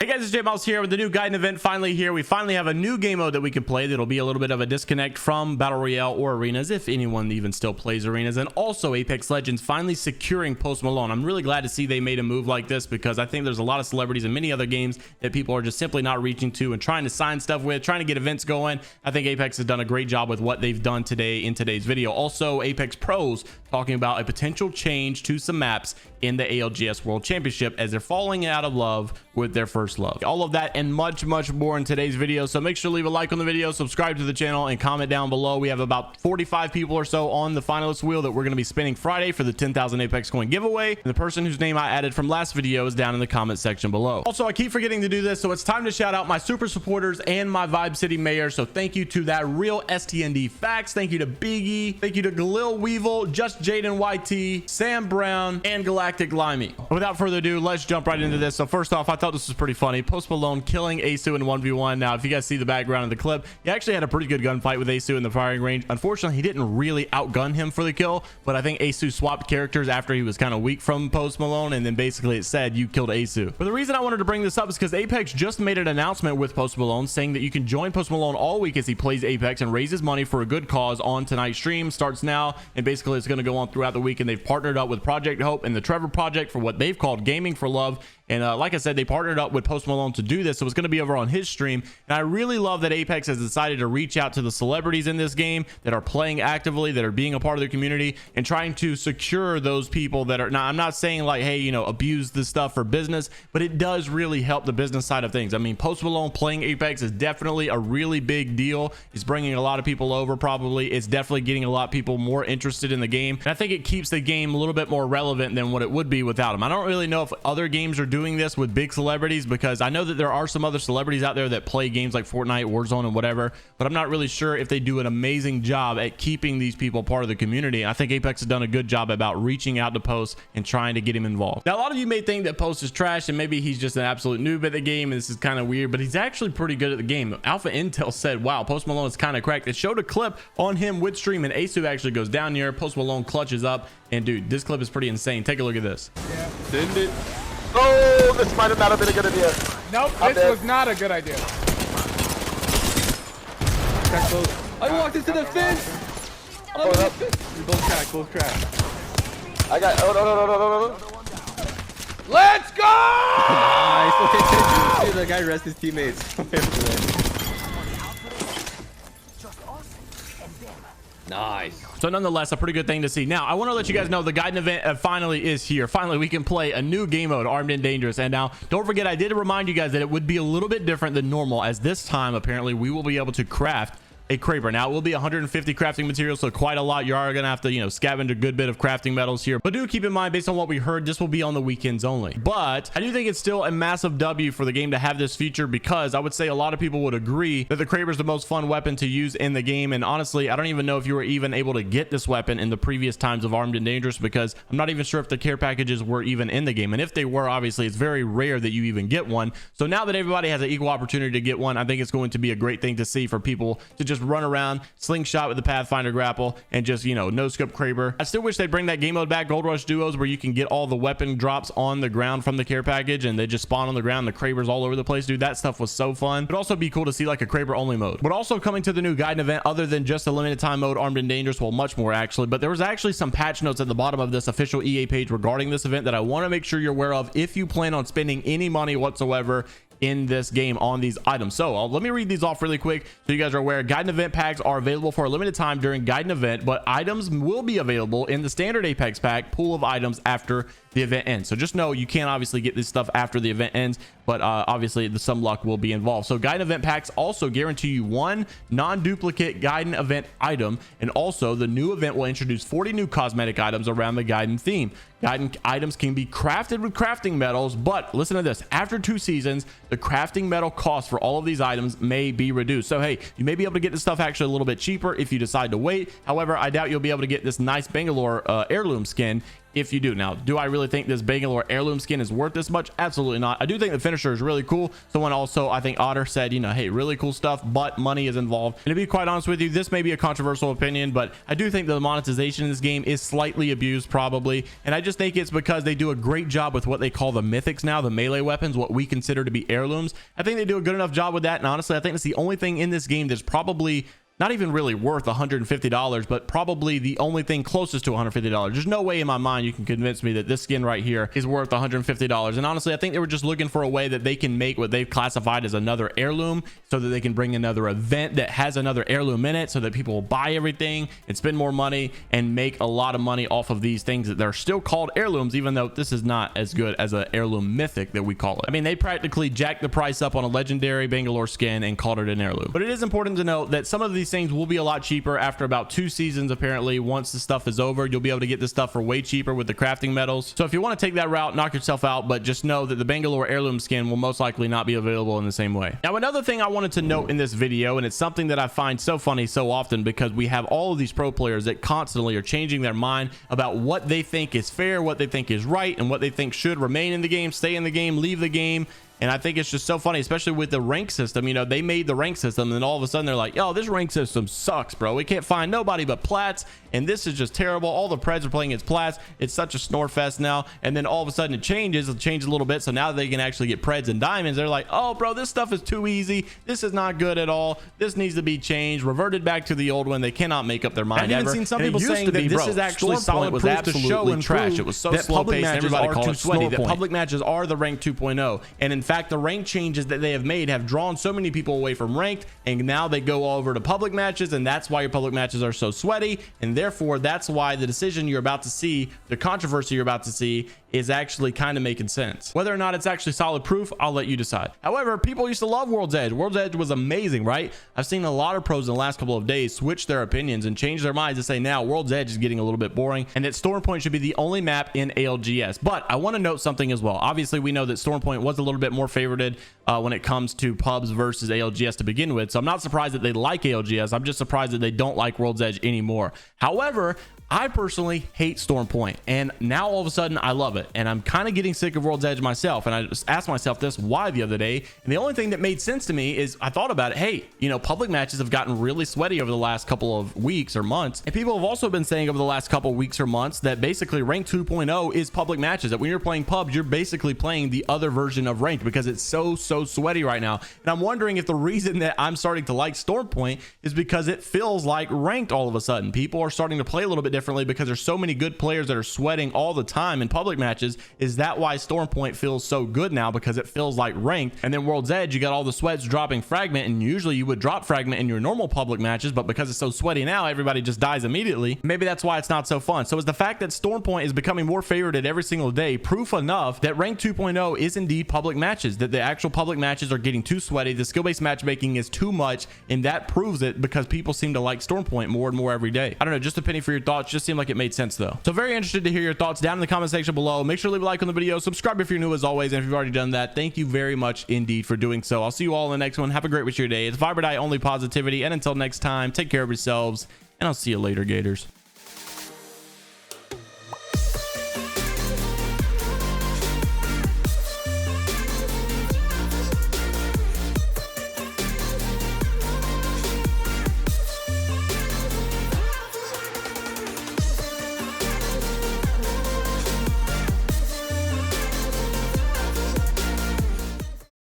Hey guys, it's JMeyels here with the new Gaiden event finally here. We finally have a new game mode that we can play that'll be a little bit of a disconnect from Battle Royale or Arenas, if anyone even still plays Arenas. And also Apex Legends finally securing Post Malone. I'm really glad to see they made a move like this because I think there's a lot of celebrities in many other games that people are just simply not reaching to and trying to sign stuff with, trying to get events going. I think Apex has done a great job with what they've done today in today's video. Also, Apex Pros talking about a potential change to some maps in the ALGS World Championship as they're falling out of love with their first love. All of that and much more in today's video, so make sure to leave a like on the video, subscribe to the channel, and comment down below. We have about 45 people or so on the finalist wheel that we're going to be spinning Friday for the 10,000 Apex coin giveaway, and the person whose name I added from last video is down in the comment section below. Also, I keep forgetting to do this, so it's time to shout out my super supporters and my Vibe City mayor. So thank you to that real STND Facts, thank you to Biggie, thank you to Galil Weevil, Just Jaden YT, Sam Brown, and Galactic Limey. Without further ado, let's jump right into this. So first off, I thought this was pretty funny. Post Malone killing Asu in 1v1. Now, if you guys see the background of the clip, he actually had a pretty good gunfight with Asu in the firing range. Unfortunately, he didn't really outgun him for the kill, but I think Asu swapped characters after he was kind of weak from Post Malone, and then basically it said you killed Asu. But the reason I wanted to bring this up is because Apex just made an announcement with Post Malone saying that you can join Post Malone all week as he plays Apex and raises money for a good cause on tonight's stream. Starts now, and basically it's going to go on throughout the week, and they've partnered up with Project Hope and the Trevor Project for what they've called Gaming for Love. And like I said, they partnered up with Post Malone to do this, so it's going to be over on his stream. And I really love that Apex has decided to reach out to the celebrities in this game that are playing actively, that are being a part of the community, and trying to secure those people that are. Now, I'm not saying like, hey, you know, abuse this stuff for business, but it does really help the business side of things. I mean, Post Malone playing Apex is definitely a really big deal. He's bringing a lot of people over. Probably it's definitely getting a lot of people more interested in the game, and I think it keeps the game a little bit more relevant than what it would be without him. I don't really know if other games are doing this with big celebrities, because I know that there are some other celebrities out there that play games like Fortnite, Warzone, and whatever, but I'm not really sure if they do an amazing job at keeping these people part of the community. I think Apex has done a good job about reaching out to Post and trying to get him involved. Now, a lot of you may think that Post is trash and maybe he's just an absolute noob at the game, and this is kind of weird, but he's actually pretty good at the game. Alpha Intel said, wow, Post Malone is kind of cracked. It showed a clip on him with stream, and Asu actually goes down here. Post Malone clutches up, and dude, this clip is pretty insane. Take a look at this. Yeah. Send it. Oh, this might have not been a good idea. Nope, this was not a good idea. Crack both. I walked into the fence. Oh, we both crack. I got. Oh, no. Let's go! Nice. See the guy rest his teammates. Nice. So nonetheless, a pretty good thing to see. Now, I want to let you guys know the Gaiden event finally is here. Finally, we can play a new game mode, Armed and Dangerous. And now, don't forget, I did remind you guys that it would be a little bit different than normal, as this time, apparently, we will be able to craft a Kraber. Now, it will be 150 crafting materials, so quite a lot. You are going to have to, you know, scavenge a good bit of crafting metals here. But do keep in mind, based on what we heard, this will be on the weekends only. But I do think it's still a massive W for the game to have this feature, because I would say a lot of people would agree that the Kraber is the most fun weapon to use in the game. And honestly, I don't even know if you were even able to get this weapon in the previous times of Armed and Dangerous, because I'm not even sure if the care packages were even in the game. And if they were, obviously, it's very rare that you even get one. So now that everybody has an equal opportunity to get one, I think it's going to be a great thing to see for people to just run around, slingshot with the Pathfinder grapple, and just, you know, no scope Kraber. I still wish they'd bring that game mode back, Gold Rush duos, where you can get all the weapon drops on the ground from the care package, and they just spawn on the ground. The Krabers all over the place, dude. That stuff was so fun. It'd also be cool to see like a Kraber only mode. But also coming to the new Gaiden event, other than just a limited time mode, Armed and Dangerous, well, much more actually. But there was actually some patch notes at the bottom of this official EA page regarding this event that I want to make sure you're aware of if you plan on spending any money whatsoever in this game on these items. So let me read these off really quick so you guys are aware. Gaiden event packs are available for a limited time during Gaiden event, but items will be available in the standard Apex pack pool of items after the event ends. So just know you can't obviously get this stuff after the event ends, but obviously some luck will be involved. So Gaiden event packs also guarantee you one non-duplicate Gaiden event item, and also the new event will introduce 40 new cosmetic items around the Gaiden theme. Gaiden items can be crafted with crafting metals, but listen to this, after 2 seasons, the crafting metal cost for all of these items may be reduced. So hey, you may be able to get this stuff actually a little bit cheaper if you decide to wait. However, I doubt you'll be able to get this nice Bangalore heirloom skin if you do. Now, do I really think this Bangalore Heirloom skin is worth this much? Absolutely not. I do think the finisher is really cool. Someone also, I think Otter said, you know, hey, really cool stuff, but money is involved. And to be quite honest with you, this may be a controversial opinion, but I do think the monetization in this game is slightly abused, probably. And I just think it's because they do a great job with what they call the mythics now, the melee weapons, what we consider to be heirlooms. I think they do a good enough job with that. And honestly, I think it's the only thing in this game that's probably not even really worth $150, but probably the only thing closest to $150. There's no way in my mind you can convince me that this skin right here is worth $150. And honestly, I think they were just looking for a way that they can make what they've classified as another heirloom, so that they can bring another event that has another heirloom in it, so that people will buy everything and spend more money and make a lot of money off of these things that they're still called heirlooms, even though this is not as good as a heirloom mythic that we call it. I mean, they practically jacked the price up on a legendary Bangalore skin and called it an heirloom. But it is important to note that some of these things will be a lot cheaper after about 2 seasons. Apparently, once the stuff is over, you'll be able to get this stuff for way cheaper with the crafting metals. So if you want to take that route, knock yourself out, but just know that the Bangalore Heirloom skin will most likely not be available in the same way. Now, another thing I wanted to note in this video, and it's something that I find so funny so often, because we have all of these pro players that constantly are changing their mind about what they think is fair, what they think is right, and what they think should remain in the game, stay in the game, leave the game. And I think it's just so funny, especially with the rank system. You know, they made the rank system, and then all of a sudden they're like, yo, this rank system sucks, bro. We can't find nobody but plats, and this is just terrible. All the preds are playing against plats. It's such a snore fest now. And then all of a sudden it changes a little bit. So now they can actually get preds and diamonds. They're like, oh, bro, this stuff is too easy. This is not good at all. This needs to be changed, reverted back to the old one. They cannot make up their mind. I've even seen some people saying that this is actually solid. Was absolutely trash. It was so slow paced. Everybody called it sweaty. That public matches are the rank 2.0, and in fact, the rank changes that they have made have drawn so many people away from ranked, and now they go over to public matches, and that's why your public matches are so sweaty. And therefore, that's why the decision you're about to see, the controversy you're about to see, is actually kind of making sense. Whether or not it's actually solid proof, I'll let you decide. However, people used to love World's Edge. World's Edge was amazing, right? I've seen a lot of pros in the last couple of days switch their opinions and change their minds to say now World's Edge is getting a little bit boring, and that Stormpoint should be the only map in ALGS. But I want to note something as well. Obviously, we know that Stormpoint was a little bit more favorited when it comes to pubs versus ALGS to begin with. So I'm not surprised that they like ALGS. I'm just surprised that they don't like World's Edge anymore. However, I personally hate Stormpoint, and now all of a sudden I love it, and I'm kind of getting sick of World's Edge myself. And I just asked myself this why the other day, and the only thing that made sense to me is I thought about it. Hey, you know, public matches have gotten really sweaty over the last couple of weeks or months, and people have also been saying over the last couple of weeks or months that basically rank 2.0 is public matches, that when you're playing pubs, you're basically playing the other version of ranked, because it's so sweaty right now. And I'm wondering if the reason that I'm starting to like Stormpoint is because it feels like ranked all of a sudden. People are starting to play a little bit differently because there's so many good players that are sweating all the time in public matches. Is that why Stormpoint feels so good now? Because it feels like ranked. And then World's Edge, you got all the sweats dropping fragment, and usually you would drop fragment in your normal public matches, but because it's so sweaty now, everybody just dies immediately. Maybe that's why it's not so fun. So is the fact that Stormpoint is becoming more favorited every single day proof enough that rank 2.0 is indeed public matches, that the actual public matches are getting too sweaty, the skill-based matchmaking is too much, and that proves it because people seem to like Stormpoint more and more every day? I don't know, just a penny for your thoughts. Just seemed like it made sense though. So very interested to hear your thoughts down in the comment section below. Make sure to leave a like on the video, subscribe if you're new as always, and if you've already done that, thank you very much indeed for doing so. I'll see you all in the next one. Have a great rest of your day. It's Vibe or Die, only positivity, and until next time, take care of yourselves, and I'll see you later, Gators.